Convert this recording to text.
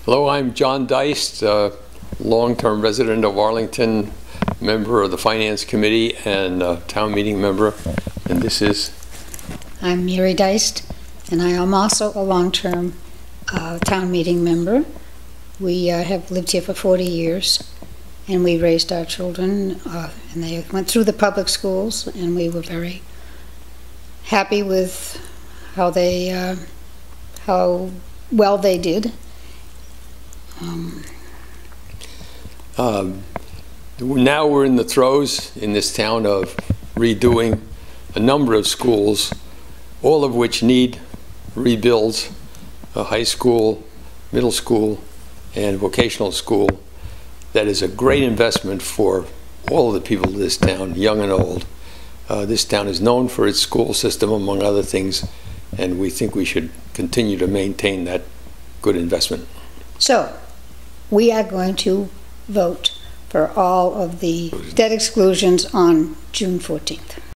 Hello, I'm John Deist, long-term resident of Arlington, member of the Finance Committee and town meeting member. And this is? I'm Mary Deist, and I am also a long-term town meeting member. We have lived here for 40 years, and we raised our children, and they went through the public schools, and we were very happy with how well they did. Now we're in the throes in this town of redoing a number of schools, all of which need rebuilds, a high school, middle school, and vocational school. That is a great investment for all of the people of this town, young and old. This town is known for its school system, among other things, and we think we should continue to maintain that good investment. So, we are going to vote for all of the debt exclusions on June 14th.